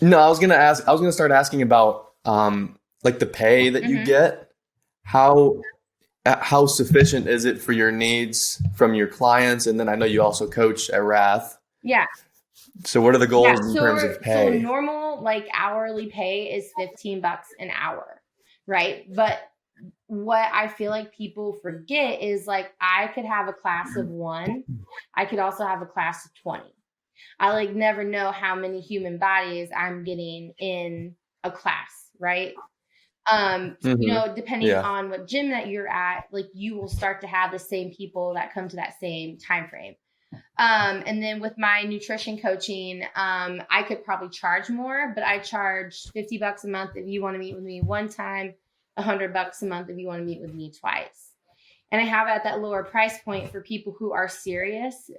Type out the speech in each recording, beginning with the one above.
No, I was gonna start asking about like the pay that you Hmm. get. How how sufficient is it for your needs from your clients? And then I know you also coach at Wrath. Yeah. So what are the Yeah. goals in terms of So pay? normal like hourly pay is $15 an hour, right? But what I feel like people forget is like I could have a class of one. I could also have a class of 20. I like never know how many human bodies I'm getting in a class, right? Depending Yeah. on what gym that you're at, like you will start to have the same people that come to that same time frame. And then with my nutrition coaching, I could probably charge more, but I charge $50 a month if you want to meet with me one time, $100 a month if you want to meet with me twice. And I have it at that lower price point for people who are serious,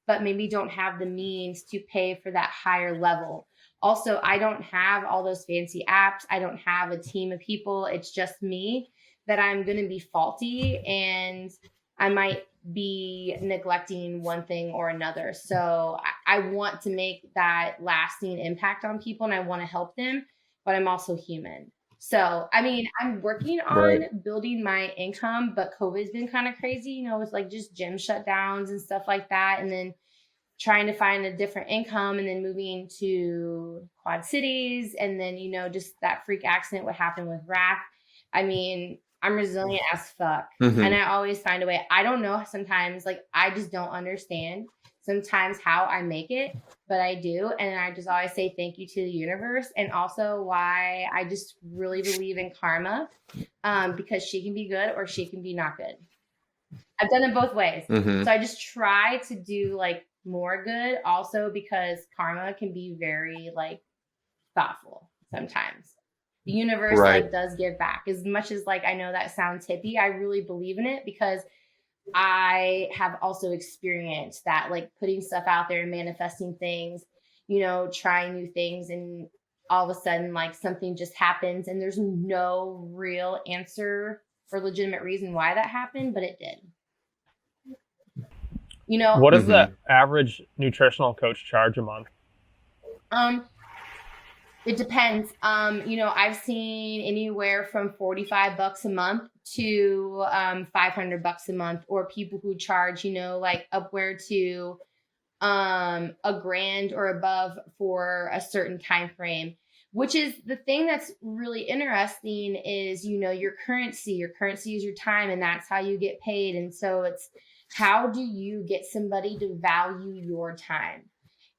but maybe don't have the means to pay for that higher level. Also, I don't have all those fancy apps. I don't have a team of people. It's just me that I'm going to be faulty and I might be neglecting one thing or another. So I want to make that lasting impact on people and I want to help them, but I'm also human. So, I mean, I'm working Right. on building my income, but COVID's been kind of crazy. It's like just gym shutdowns and stuff like that. And then trying to find a different income and then moving to Quad Cities. And then, just that freak accident, what happened with Wrath. I mean, I'm resilient as fuck. And Hmm. I always find a way. I don't know sometimes, like, I just don't understand sometimes how I make it, but I do. And I just always say thank you to the universe. And also why I just really believe in karma, because she can be good or she can be not good. I've done it both ways. So Hmm. I just try to do like more good also because karma can be very like thoughtful sometimes. The universe Right. like does give back. As much as like I know that sounds hippie, I really believe in it because I have also experienced that, like putting stuff out there and manifesting things, trying new things, and all of a sudden, like something just happens, and there's no real answer or legitimate reason why that happened, but it did. You know, What does the Hmm. average nutritional coach charge a month? um, it depends. I've seen anywhere from $45 a month to $500 a month, or people who charge, like upward to a grand or above for a certain time frame. Which is the thing that's really interesting is, your currency is your time, and that's how you get paid. And so it's how do you get somebody to value your time?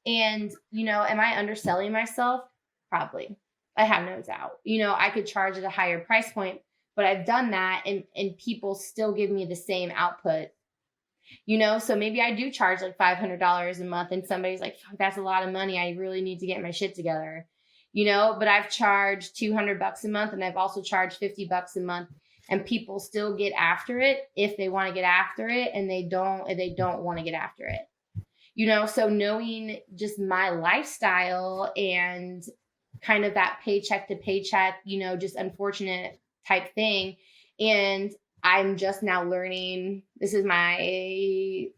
And, am I underselling myself? Probably. I have no doubt. I could charge at a higher price point, but I've done that and people still give me the same output. So maybe I do charge like $500 a month and somebody's like, fuck, that's a lot of money. I really need to get my shit together. But I've charged $200 a month and I've also charged $50 a month, and people still get after it if they want to get after it, and they don't want to get after it. So knowing just my lifestyle and kind of that paycheck to paycheck, just unfortunate type thing. And I'm just now learning, this is my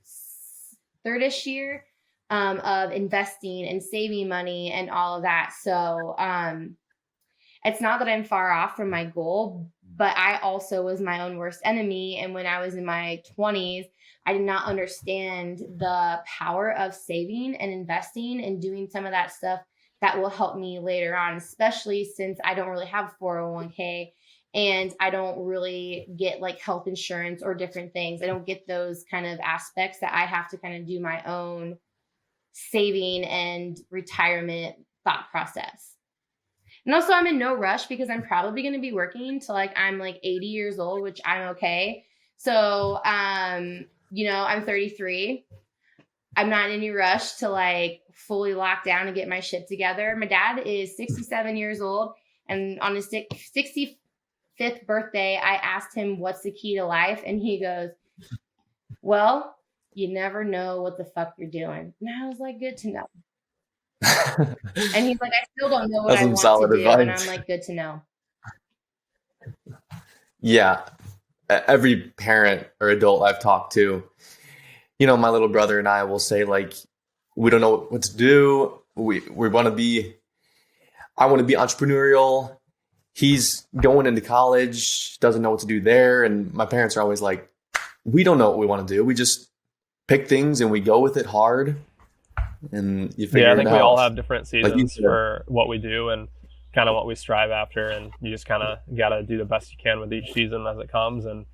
thirdish year of investing and saving money and all of that. So it's not that I'm far off from my goal, but I also was my own worst enemy. And when I was in my 20s, I did not understand the power of saving and investing and doing some of that stuff that will help me later on, especially since I don't really have 401k and I don't really get like health insurance or different things. I don't get those kind of aspects that I have to kind of do my own saving and retirement thought process. And also, I'm in no rush because I'm probably going to be working till like I'm like 80 years old, which I'm okay. So, I'm 33. I'm not in any rush to like fully lock down and get my shit together. My dad is 67 years old, and on his 65th birthday, I asked him what's the key to life, and he goes, "Well, you never know what the fuck you're doing." And I was like, "Good to know." And he's like, "I still don't know what That's I some want to solid do," and I'm advice. like, "Good to know." Yeah. Every parent or adult I've talked to, my little brother and I will say like, we don't know what to do. We want to be I want to be entrepreneurial. He's going into college, doesn't know what to do there. And my parents are always like, we don't know what we want to do. We just pick things and we go with it hard, and you figure Yeah, I it think out. we all have different Like you seasons said. for what we do and kind of what we strive after. And you just kind of got to do the best you can with each season as it comes and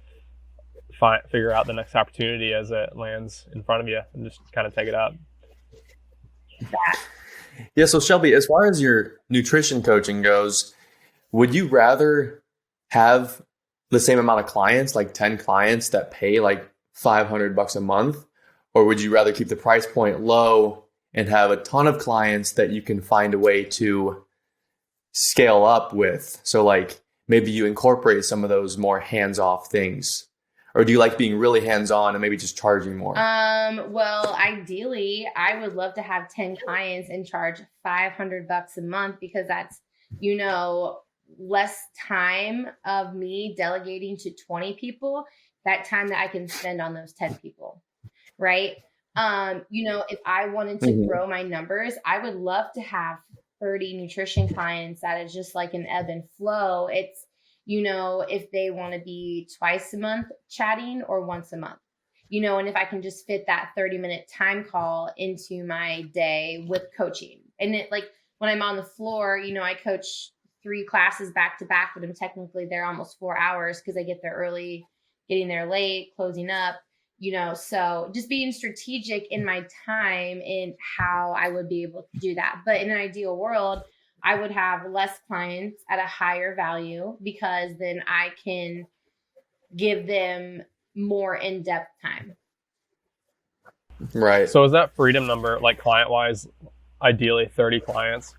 figure out the next opportunity as it lands in front of you and just kind of take it up. Yeah. So Shelby, as far as your nutrition coaching goes, would you rather have the same amount of clients, like 10 clients that pay like $500 a month? Or would you rather keep the price point low and have a ton of clients that you can find a way to scale up with? So like maybe you incorporate some of those more hands-off things. Or do you like being really hands-on and maybe just charging more? Well, ideally, I would love to have 10 clients and charge $500 a month, because that's, less time of me delegating to 20 people, that time that I can spend on those 10 people. Right. If I wanted to grow my numbers, I would love to have 30 nutrition clients that is just like an ebb and flow. It's, if they want to be twice a month chatting or once a month, and if I can just fit that 30-minute time call into my day with coaching. And it, like, when I'm on the floor, I coach 3 classes back to back, but I'm technically there almost 4 hours because I get there early, getting there late, closing up, so just being strategic in my time and how I would be able to do that. But in an ideal world, I would have less clients at a higher value, because then I can give them more in-depth time. Right. So is that freedom number, like client-wise, ideally 30 clients?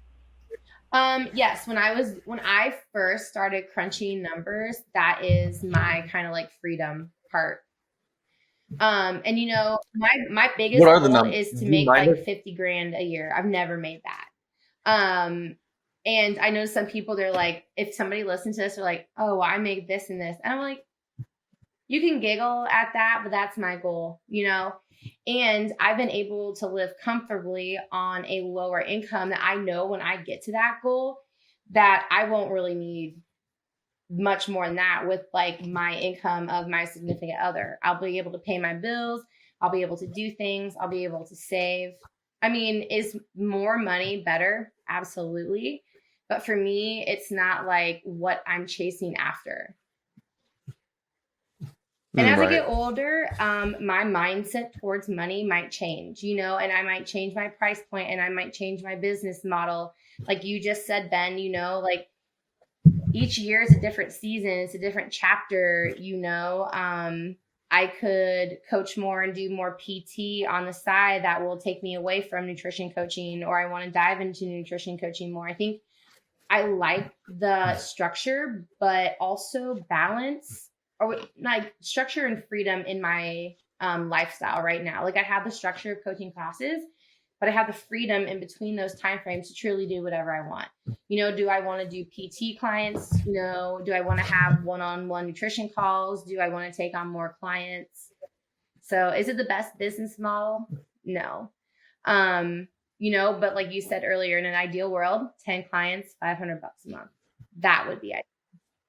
Yes. When I first started crunching numbers, that is my kind of like freedom part. And my biggest What are the goal numbers? is to Do you make mind like it? 50 grand a year. I've never made that. And I know some people, they're like, if somebody listens to this, they're like, oh, I make this and this. And I'm like, you can giggle at that, but that's my goal, and I've been able to live comfortably on a lower income, that I know when I get to that goal that I won't really need much more than that with like my income of my significant other. I'll be able to pay my bills. I'll be able to do things. I'll be able to save. I mean, is more money better? Absolutely. But for me, it's not like what I'm chasing after. And as I Right. get older, my mindset towards money might change, and I might change my price point, and I might change my business model. Like you just said, Ben, like each year is a different season. It's a different chapter, I could coach more and do more PT on the side that will take me away from nutrition coaching, or I want to dive into nutrition coaching more. I think I like the structure, but also balance, or like structure and freedom in my lifestyle right now. Like I have the structure of coaching classes, but I have the freedom in between those timeframes to truly do whatever I want. Do I want to do PT clients? Do I want to have one-on-one nutrition calls? Do I want to take on more clients? So is it the best business model? No. But like you said earlier, in an ideal world, 10 clients, $500 a month. That would be ideal.